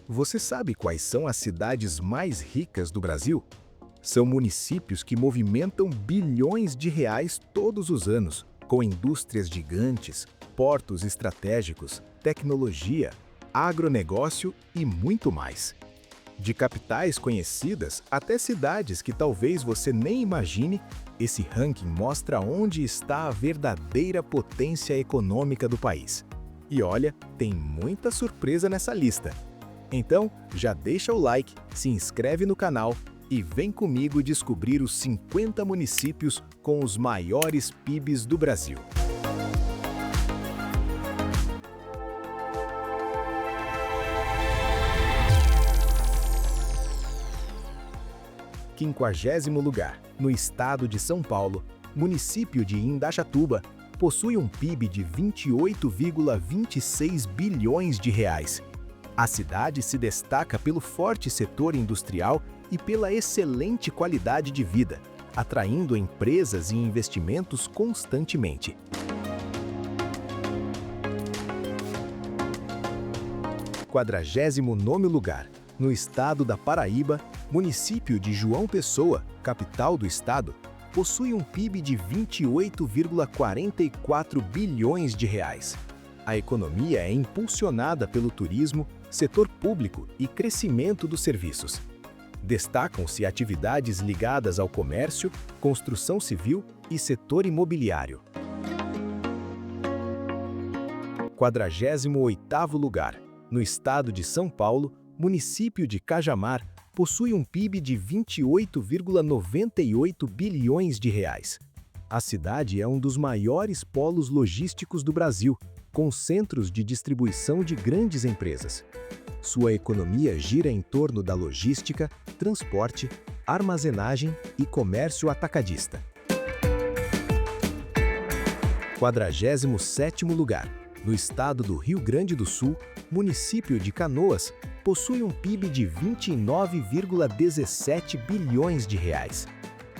Você sabe quais são as cidades mais ricas do Brasil? São municípios que movimentam bilhões de reais todos os anos, com indústrias gigantes, portos estratégicos, tecnologia, agronegócio e muito mais. De capitais conhecidas até cidades que talvez você nem imagine, esse ranking mostra onde está a verdadeira potência econômica do país. E olha, tem muita surpresa nessa lista. Então, já deixa o like, se inscreve no canal e vem comigo descobrir os 50 municípios com os maiores PIBs do Brasil. Quinquagésimo lugar, no estado de São Paulo, município de Indaiatuba possui um PIB de 28,26 bilhões de reais. A cidade se destaca pelo forte setor industrial e pela excelente qualidade de vida, atraindo empresas e investimentos constantemente. Quadragésimo nono lugar, no estado da Paraíba, município de João Pessoa, capital do estado, possui um PIB de 28,44 bilhões de reais. A economia é impulsionada pelo turismo, setor público e crescimento dos serviços. Destacam-se atividades ligadas ao comércio, construção civil e setor imobiliário. 48º lugar, no estado de São Paulo, município de Cajamar possui um PIB de 28,98 bilhões de reais. A cidade é um dos maiores polos logísticos do Brasil, com centros de distribuição de grandes empresas. Sua economia gira em torno da logística, transporte, armazenagem e comércio atacadista. 47º lugar, no estado do Rio Grande do Sul, município de Canoas possui um PIB de 29,17 bilhões de reais.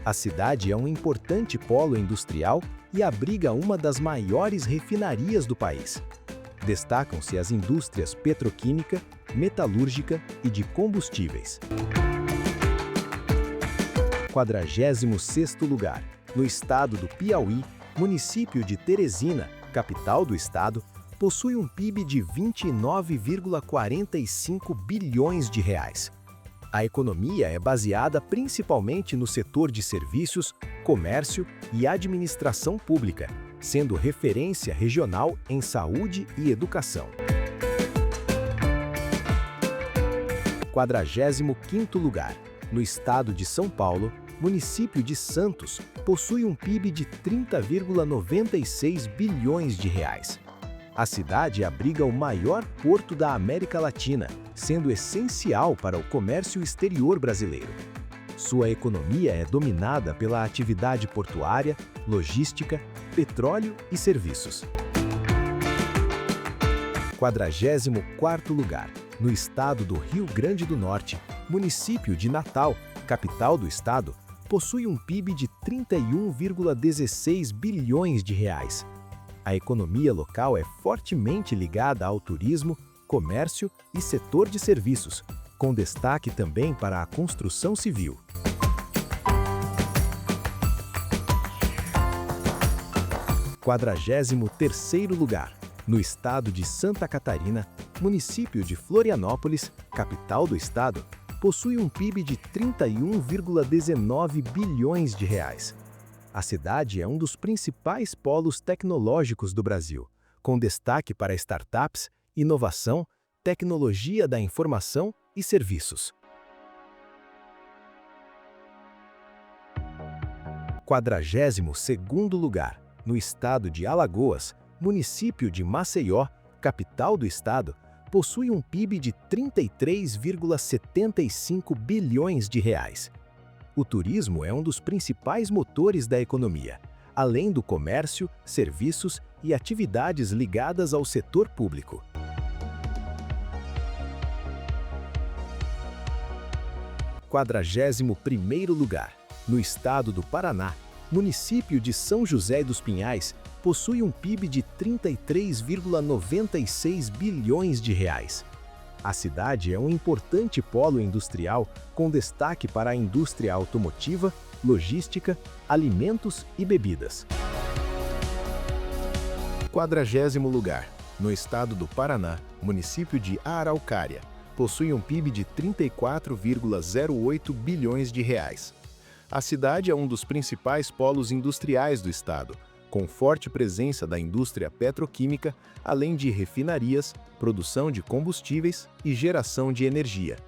A cidade é um importante polo industrial e abriga uma das maiores refinarias do país. Destacam-se as indústrias petroquímica, metalúrgica e de combustíveis. 46º lugar, no estado do Piauí, município de Teresina, capital do estado, possui um PIB de 29,45 bilhões de reais. A economia é baseada principalmente no setor de serviços, comércio e administração pública, sendo referência regional em saúde e educação. 45º lugar, no estado de São Paulo, município de Santos possui um PIB de 30,96 bilhões de reais. A cidade abriga o maior porto da América Latina, sendo essencial para o comércio exterior brasileiro. Sua economia é dominada pela atividade portuária, logística, petróleo e serviços. 44º lugar, no estado do Rio Grande do Norte, município de Natal, capital do estado, possui um PIB de 31,16 bilhões de reais. A economia local é fortemente ligada ao turismo, comércio e setor de serviços, com destaque também para a construção civil. 43º lugar, no estado de Santa Catarina, município de Florianópolis, capital do estado, possui um PIB de 31,19 bilhões de reais. A cidade é um dos principais polos tecnológicos do Brasil, com destaque para startups, inovação, tecnologia da informação e serviços. 42º lugar, no estado de Alagoas, município de Maceió, capital do estado, possui um PIB de 33,75 bilhões de reais. O turismo é um dos principais motores da economia, além do comércio, serviços e atividades ligadas ao setor público. 41º lugar, no estado do Paraná, município de São José dos Pinhais, possui um PIB de 33,96 bilhões de reais. A cidade é um importante polo industrial com destaque para a indústria automotiva, logística, alimentos e bebidas. 40º lugar. No estado do Paraná, município de Araucária, possui um PIB de 34,08 bilhões de reais. A cidade é um dos principais polos industriais do estado, com forte presença da indústria petroquímica, além de refinarias, produção de combustíveis e geração de energia.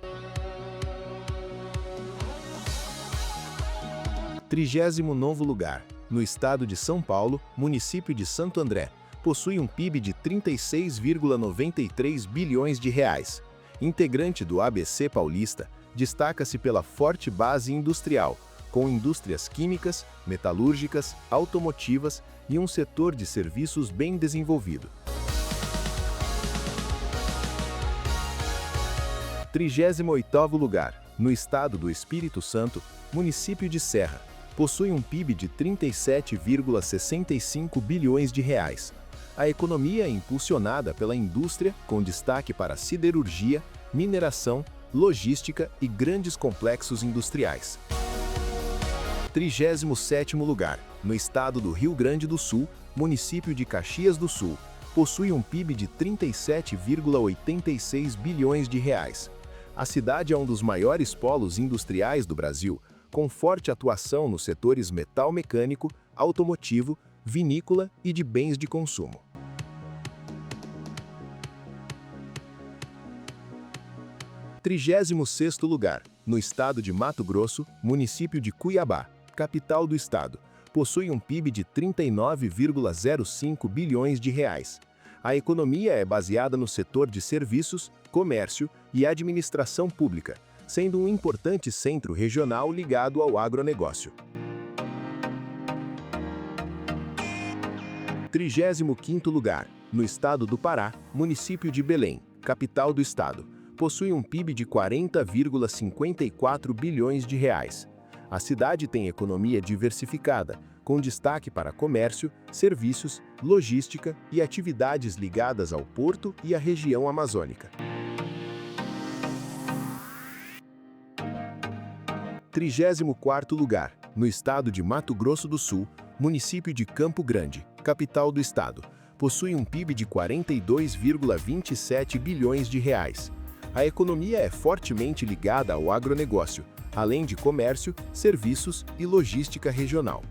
39º lugar. No estado de São Paulo, município de Santo André, possui um PIB de 36,93 bilhões de reais. Integrante do ABC Paulista, destaca-se pela forte base industrial, com indústrias químicas, metalúrgicas, automotivas e um setor de serviços bem desenvolvido. 38º lugar. No estado do Espírito Santo, município de Serra, possui um PIB de 37,65 bilhões de reais. A economia é impulsionada pela indústria, com destaque para siderurgia, mineração, logística e grandes complexos industriais. 37º lugar. No estado do Rio Grande do Sul, município de Caxias do Sul, possui um PIB de 37,86 bilhões de reais. A cidade é um dos maiores polos industriais do Brasil, com forte atuação nos setores metal mecânico, automotivo, vinícola e de bens de consumo. 36º lugar. No estado de Mato Grosso, município de Cuiabá, capital do estado, possui um PIB de 39,05 bilhões de reais. A economia é baseada no setor de serviços, comércio e administração pública, sendo um importante centro regional ligado ao agronegócio. 35º lugar. No estado do Pará, município de Belém, capital do estado, possui um PIB de 40,54 bilhões de reais. A cidade tem economia diversificada, com destaque para comércio, serviços, logística e atividades ligadas ao porto e à região amazônica. 34º lugar. No estado de Mato Grosso do Sul, município de Campo Grande, capital do estado, possui um PIB de 42,27 bilhões de reais. A economia é fortemente ligada ao agronegócio, além de comércio, serviços e logística regional.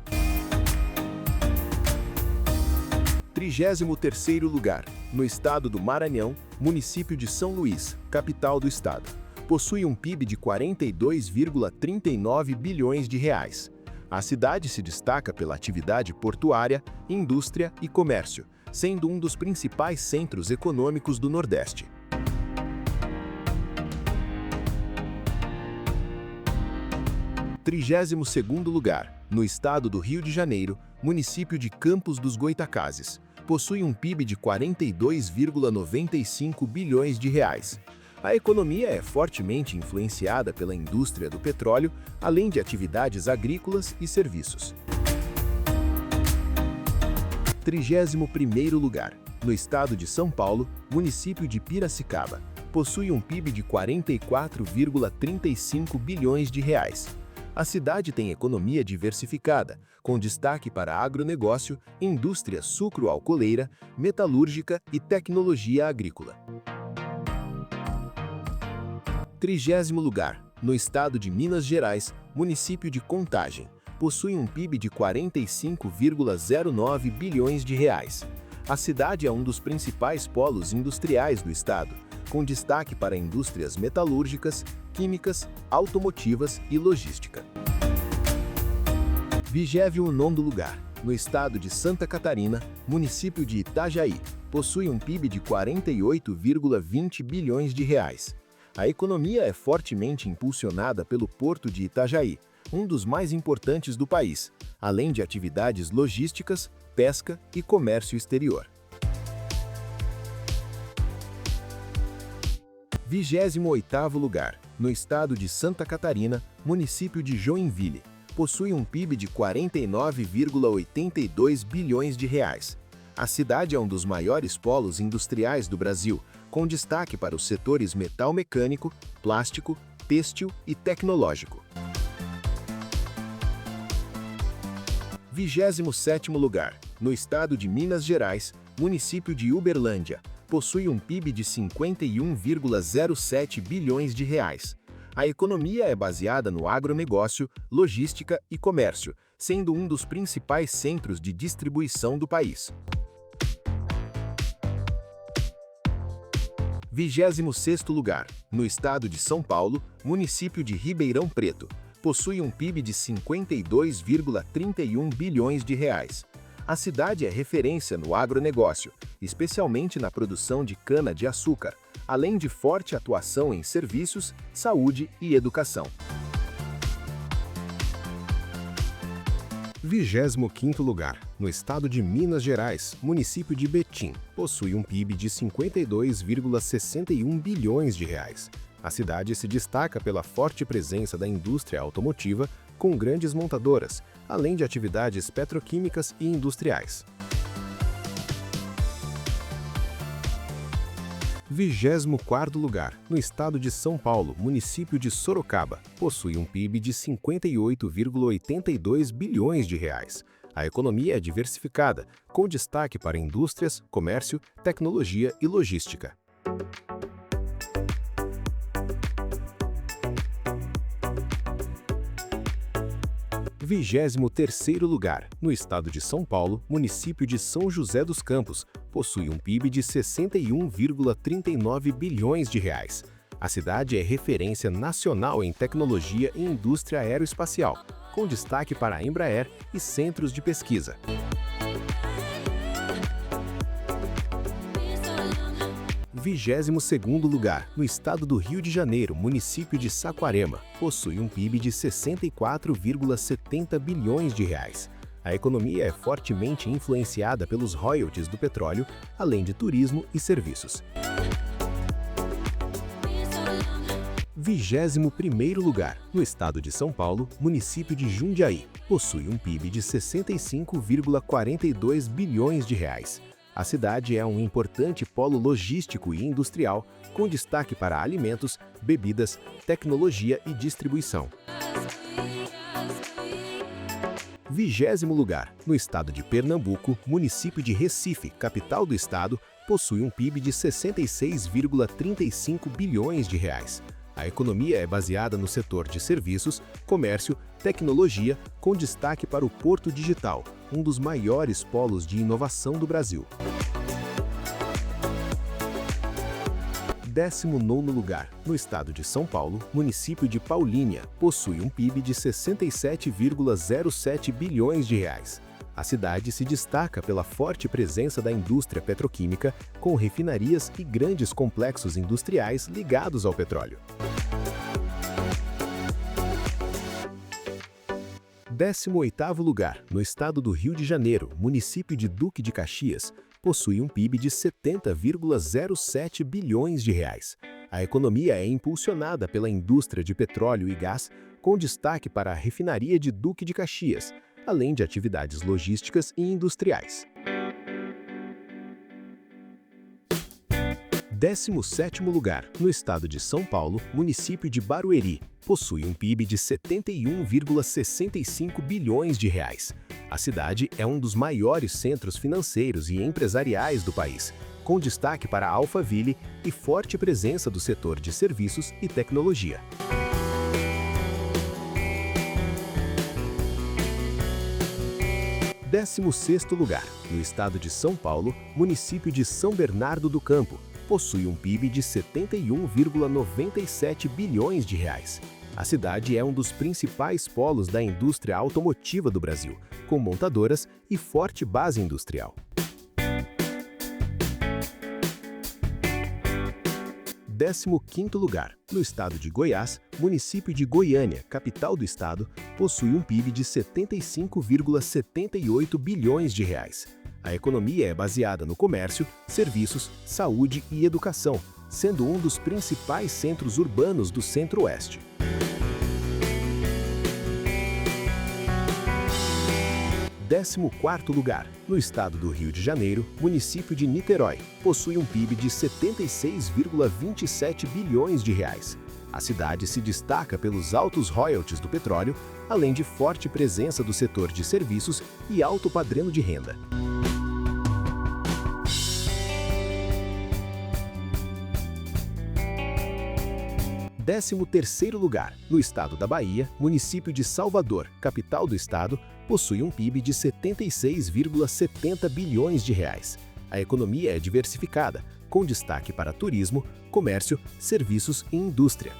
33º lugar. No estado do Maranhão, município de São Luís, capital do estado, possui um PIB de 42,39 bilhões de reais. A cidade se destaca pela atividade portuária, indústria e comércio, sendo um dos principais centros econômicos do Nordeste. 32º lugar. No estado do Rio de Janeiro, município de Campos dos Goytacazes, possui um PIB de 42,95 bilhões de reais. A economia é fortemente influenciada pela indústria do petróleo, além de atividades agrícolas e serviços. 31º lugar. No estado de São Paulo, município de Piracicaba, possui um PIB de 44,35 bilhões de reais. A cidade tem economia diversificada, com destaque para agronegócio, indústria sucro-alcooleira, metalúrgica e tecnologia agrícola. 30º lugar. No estado de Minas Gerais, município de Contagem, possui um PIB de 45,09 bilhões de reais. A cidade é um dos principais polos industriais do estado, com destaque para indústrias metalúrgicas, químicas, automotivas e logística. 29º lugar. No estado de Santa Catarina, município de Itajaí, possui um PIB de 48,20 bilhões de reais. A economia é fortemente impulsionada pelo Porto de Itajaí, um dos mais importantes do país, além de atividades logísticas, pesca e comércio exterior. 28º lugar. No estado de Santa Catarina, município de Joinville, possui um PIB de 49,82 bilhões de reais. A cidade é um dos maiores polos industriais do Brasil, com destaque para os setores metal mecânico, plástico, têxtil e tecnológico. 27º lugar, no estado de Minas Gerais, município de Uberlândia, possui um PIB de 51,07 bilhões de reais. A economia é baseada no agronegócio, logística e comércio, sendo um dos principais centros de distribuição do país. 26º lugar, no estado de São Paulo, município de Ribeirão Preto, possui um PIB de 52,31 bilhões de reais. A cidade é referência no agronegócio, especialmente na produção de cana-de-açúcar, além de forte atuação em serviços, saúde e educação. 25º lugar, no estado de Minas Gerais, município de Betim, possui um PIB de 52,61 bilhões de reais. A cidade se destaca pela forte presença da indústria automotiva, com grandes montadoras, além de atividades petroquímicas e industriais. 24º lugar, no estado de São Paulo, município de Sorocaba, possui um PIB de 58,82 bilhões de reais. A economia é diversificada, com destaque para indústrias, comércio, tecnologia e logística. 23º lugar, no estado de São Paulo, município de São José dos Campos, possui um PIB de 61,39 bilhões de reais. A cidade é referência nacional em tecnologia e indústria aeroespacial, com destaque para a Embraer e centros de pesquisa. 22º lugar, no estado do Rio de Janeiro, município de Saquarema, possui um PIB de 64,70 bilhões de reais. A economia é fortemente influenciada pelos royalties do petróleo, além de turismo e serviços. 21º lugar, no estado de São Paulo, município de Jundiaí, possui um PIB de 65,42 bilhões de reais. A cidade é um importante polo logístico e industrial, com destaque para alimentos, bebidas, tecnologia e distribuição. 20º lugar, no estado de Pernambuco, município de Recife, capital do estado, possui um PIB de 66,35 bilhões de reais. A economia é baseada no setor de serviços, comércio, tecnologia, com destaque para o Porto Digital, um dos maiores polos de inovação do Brasil. 19º lugar, no estado de São Paulo, município de Paulínia, possui um PIB de 67,07 bilhões de reais. A cidade se destaca pela forte presença da indústria petroquímica, com refinarias e grandes complexos industriais ligados ao petróleo. 18º lugar, no estado do Rio de Janeiro, município de Duque de Caxias, possui um PIB de 70,07 bilhões de reais. A economia é impulsionada pela indústria de petróleo e gás, com destaque para a refinaria de Duque de Caxias, além de atividades logísticas e industriais. 17º lugar, no estado de São Paulo, município de Barueri, possui um PIB de 71,65 bilhões de reais. A cidade é um dos maiores centros financeiros e empresariais do país, com destaque para a Alphaville e forte presença do setor de serviços e tecnologia. 16º lugar, no estado de São Paulo, município de São Bernardo do Campo, possui um PIB de 71,97 bilhões de reais. A cidade é um dos principais polos da indústria automotiva do Brasil, com montadoras e forte base industrial. 15º lugar, no estado de Goiás, município de Goiânia, capital do estado, possui um PIB de 75,78 bilhões de reais. A economia é baseada no comércio, serviços, saúde e educação, sendo um dos principais centros urbanos do Centro-Oeste. 14º lugar. No estado do Rio de Janeiro, município de Niterói possui um PIB de 76,27 bilhões de reais. A cidade se destaca pelos altos royalties do petróleo, além de forte presença do setor de serviços e alto padrão de renda. 13º lugar. No estado da Bahia, município de Salvador, capital do estado, possui um PIB de 76,70 bilhões de reais. A economia é diversificada, com destaque para turismo, comércio, serviços e indústria.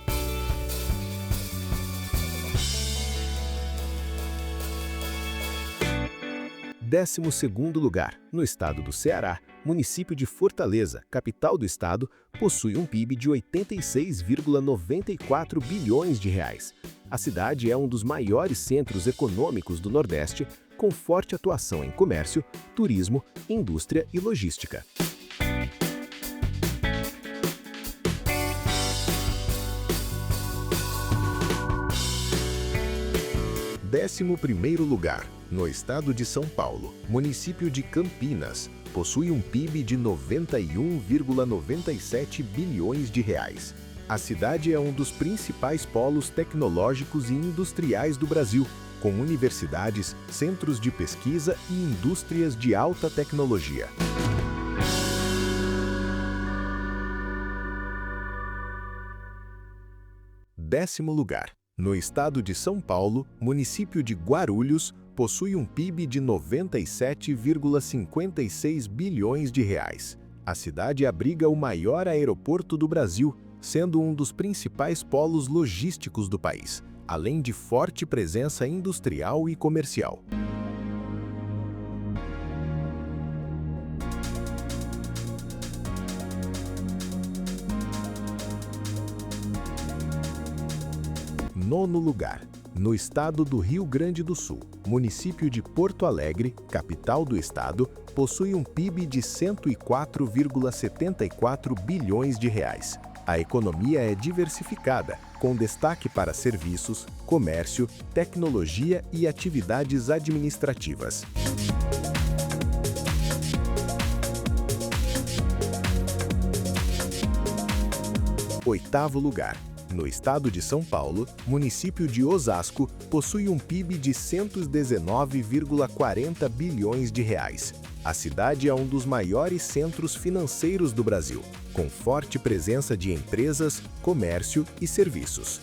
12º lugar. No estado do Ceará, município de Fortaleza, capital do estado, possui um PIB de 86,94 bilhões de reais. A cidade é um dos maiores centros econômicos do Nordeste, com forte atuação em comércio, turismo, indústria e logística. 11º lugar. No estado de São Paulo, município de Campinas, possui um PIB de 91,97 bilhões de reais. A cidade é um dos principais polos tecnológicos e industriais do Brasil, com universidades, centros de pesquisa e indústrias de alta tecnologia. Décimo lugar. No estado de São Paulo, município de Guarulhos possui um PIB de 97,56 bilhões de reais. A cidade abriga o maior aeroporto do Brasil, sendo um dos principais polos logísticos do país, além de forte presença industrial e comercial. Nono lugar. No estado do Rio Grande do Sul, município de Porto Alegre, capital do estado, possui um PIB de 104,74 bilhões de reais. A economia é diversificada, com destaque para serviços, comércio, tecnologia e atividades administrativas. Oitavo lugar. No estado de São Paulo, município de Osasco possui um PIB de 119,40 bilhões de reais. A cidade é um dos maiores centros financeiros do Brasil, com forte presença de empresas, comércio e serviços.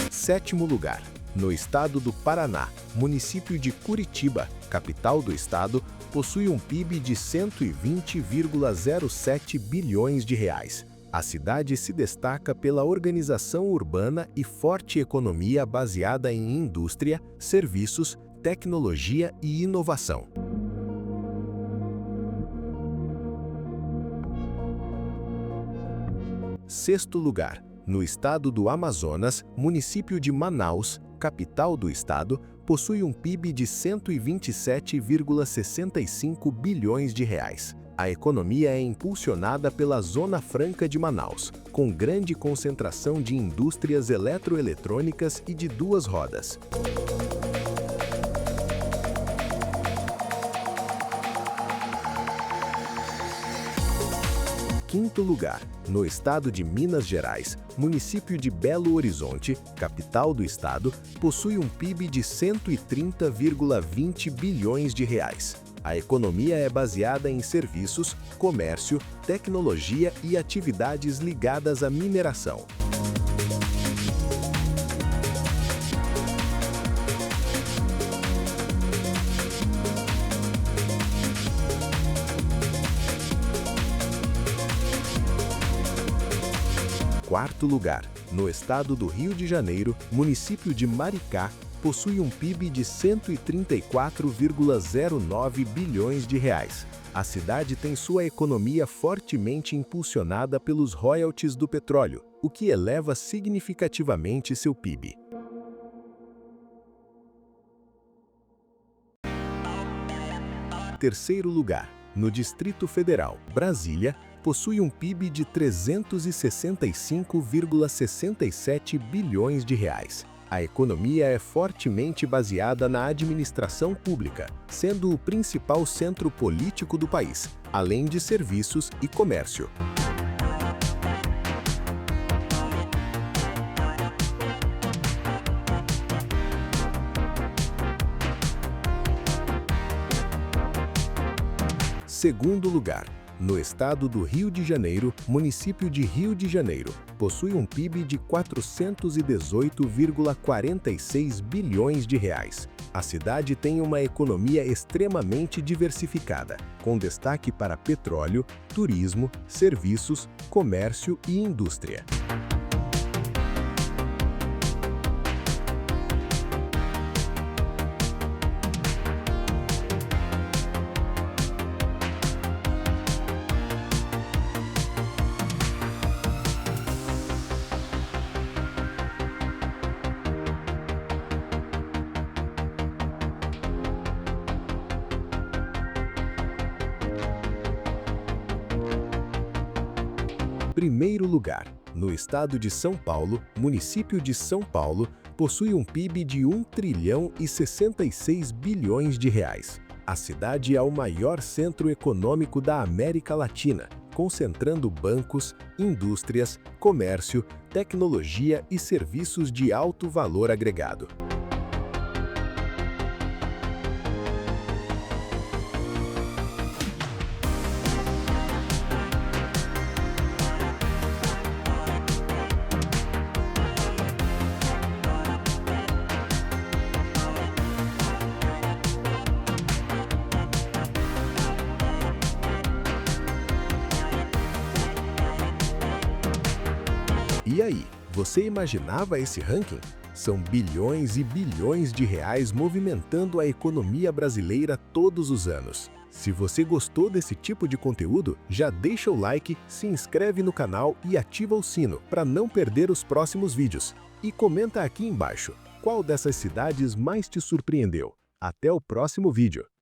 Sétimo lugar. No estado do Paraná, município de Curitiba, capital do estado, possui um PIB de 120,07 bilhões de reais. A cidade se destaca pela organização urbana e forte economia baseada em indústria, serviços, tecnologia e inovação. Sexto lugar. No estado do Amazonas, município de Manaus, capital do estado, possui um PIB de 127,65 bilhões de reais. A economia é impulsionada pela Zona Franca de Manaus, com grande concentração de indústrias eletroeletrônicas e de duas rodas. Quinto lugar. No estado de Minas Gerais, município de Belo Horizonte, capital do estado, possui um PIB de 130,20 bilhões de reais. A economia é baseada em serviços, comércio, tecnologia e atividades ligadas à mineração. Quarto lugar. No estado do Rio de Janeiro, município de Maricá, possui um PIB de 134,09 bilhões de reais. A cidade tem sua economia fortemente impulsionada pelos royalties do petróleo, o que eleva significativamente seu PIB. Terceiro lugar. No Distrito Federal, Brasília, possui um PIB de 365,67 bilhões de reais. A economia é fortemente baseada na administração pública, sendo o principal centro político do país, além de serviços e comércio. Segundo lugar, no estado do Rio de Janeiro, município de Rio de Janeiro possui um PIB de 418,46 bilhões de reais. A cidade tem uma economia extremamente diversificada, com destaque para petróleo, turismo, serviços, comércio e indústria. Primeiro lugar, no estado de São Paulo, município de São Paulo possui um PIB de 1 trilhão e 66 bilhões de reais. A cidade é o maior centro econômico da América Latina, concentrando bancos, indústrias, comércio, tecnologia e serviços de alto valor agregado. E aí, você imaginava esse ranking? São bilhões e bilhões de reais movimentando a economia brasileira todos os anos. Se você gostou desse tipo de conteúdo, já deixa o like, se inscreve no canal e ativa o sino para não perder os próximos vídeos. E comenta aqui embaixo, qual dessas cidades mais te surpreendeu? Até o próximo vídeo!